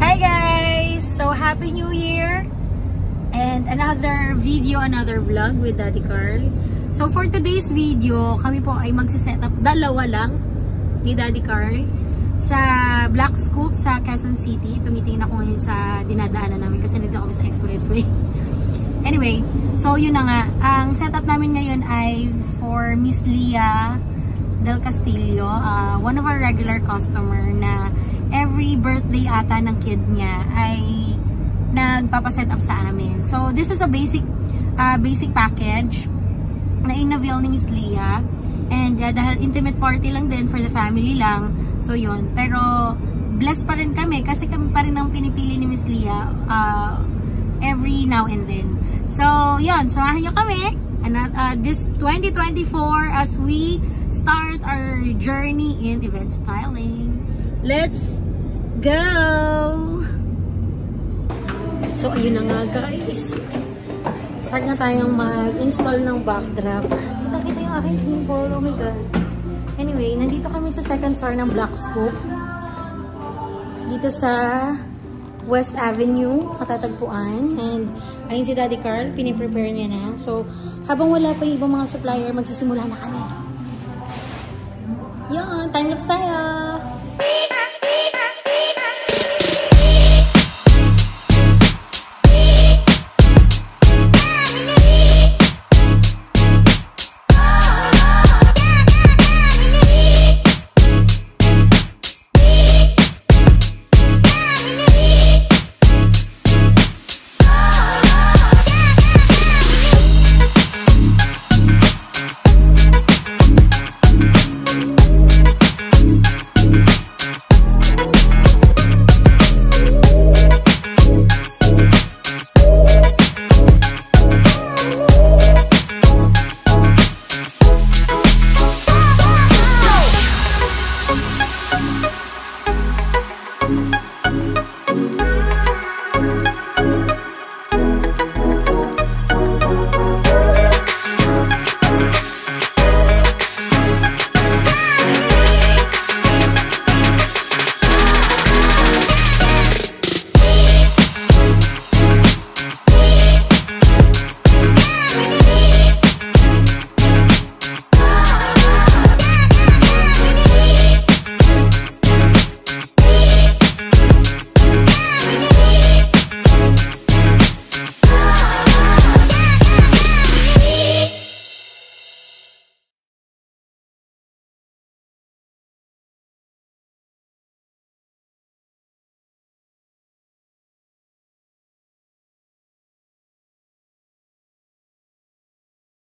Hi guys! So Happy New Year! And another video, another vlog with Daddy Carl. So for today's video, kami po ay magsiset up, dalawa lang ni Daddy Carl sa Black Scoop sa Quezon City. Tumitingin ako ngayon sa dinadaanan namin kasi nandito kami sa expressway. Anyway, so yun na nga. Ang setup namin ngayon ay for Miss Leah Del Castillo, one of our regular customer na every birthday ata ng kid niya ay nagpapaset up sa amin. So this is a basic package na in-avail ni Miss Leah. And dahil intimate party lang din for the family lang. So yun. Pero blessed pa rin kami kasi kami pa rin ang pinipili ni Miss Leah every now and then. So yun. Samahan nyo kami. And this 2024 as we start our journey in event styling. Let's go! So ayun na nga guys. Start na tayong mag-install ng backdrop. Kita yung aking pimple. Oh my god. Anyway, nandito kami sa second floor ng Black Scoop. Dito sa West Avenue, matatagpuan. And ayun si Daddy Carl, piniprepare niya na. So, habang wala pa yung ibang mga supplier, magsisimula na kami. Yun, time-lapse tayo!